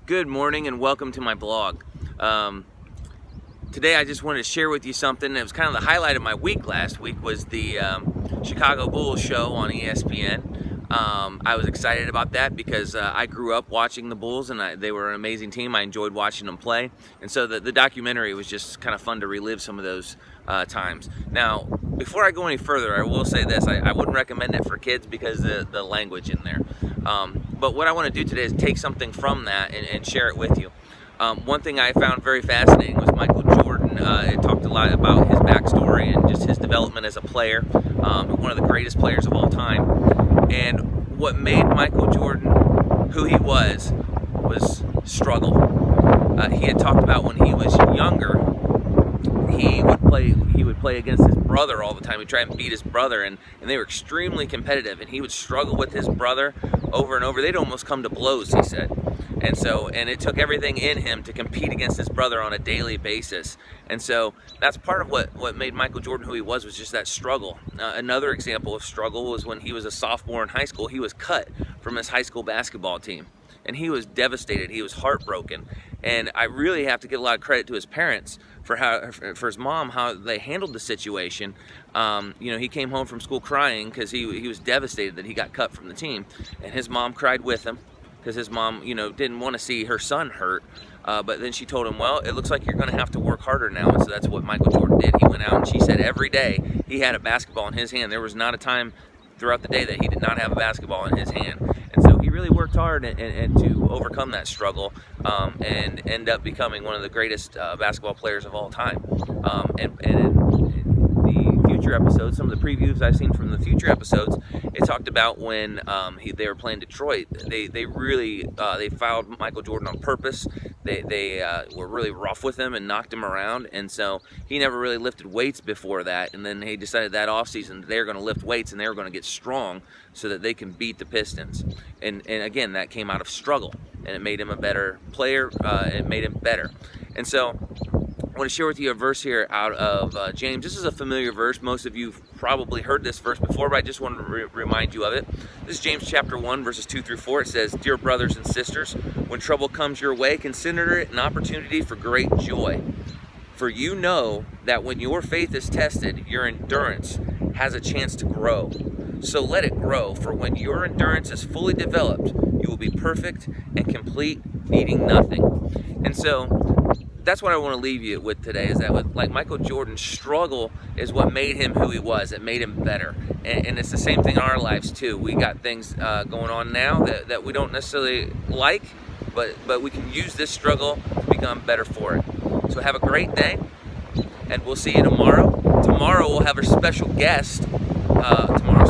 Good morning and welcome to my blog. Today I just wanted to share with you something that was kind of the highlight of my week last week was the Chicago Bulls show on ESPN. I was excited about that because I grew up watching the Bulls and they were an amazing team. I enjoyed watching them play, and so the documentary was just kind of fun to relive some of those times. Now, before I go any further, I will say this. I wouldn't recommend it for kids because of the language in there. But what I want to do today is take something from that and share it with you. One thing I found very fascinating was Michael Jordan. It talked a lot about his backstory and just his development as a player, one of the greatest players of all time. And what made Michael Jordan who he was struggle. He had talked about when he was younger, he would play against his brother all the time. He'd try and beat his brother, and they were extremely competitive, and he would struggle with his brother over and over. They'd almost come to blows, he said. And it took everything in him to compete against his brother on a daily basis. And so that's part of what made Michael Jordan who he was just that struggle. Another example of struggle was when he was a sophomore in high school. He was cut from his high school basketball team, and he was devastated. He was heartbroken. And I really have to give a lot of credit to his parents for his mom, how they handled the situation. He came home from school crying because he was devastated that he got cut from the team, and his mom cried with him because his mom, didn't want to see her son hurt. But then she told him, well, it looks like you're going to have to work harder now. And so that's what Michael Jordan did. He went out, and she said every day he had a basketball in his hand. There was not a time throughout the day that he did not have a basketball in his hand. And so he really worked hard and to overcome that struggle and end up becoming one of the greatest basketball players of all time. And in the future episodes, some of the previews I've seen from the future episodes, it talked about when they were playing Detroit. They really fouled Michael Jordan on purpose. They were really rough with him and knocked him around, and so he never really lifted weights before that. And then he decided that offseason they're going to lift weights and they were going to get strong so that they can beat the Pistons. And again, that came out of struggle, and it made him a better player. It made him better. And so I want to share with you a verse here out of James. This is a familiar verse. Most of you have probably heard this verse before, but I just wanted to remind you of it. This is James chapter 1, verses 2 through 4. It says, "Dear brothers and sisters, when trouble comes your way, consider it an opportunity for great joy. For you know that when your faith is tested, your endurance has a chance to grow. So let it grow, for when your endurance is fully developed, you will be perfect and complete, needing nothing." And so that's what I want to leave you with today, is that with Michael Jordan's struggle is what made him who he was. It made him better. And it's the same thing in our lives too. We got things going on now that we don't necessarily like, but we can use this struggle to become better for it. So have a great day, and we'll see you tomorrow. Tomorrow we'll have a special guest. Tomorrow's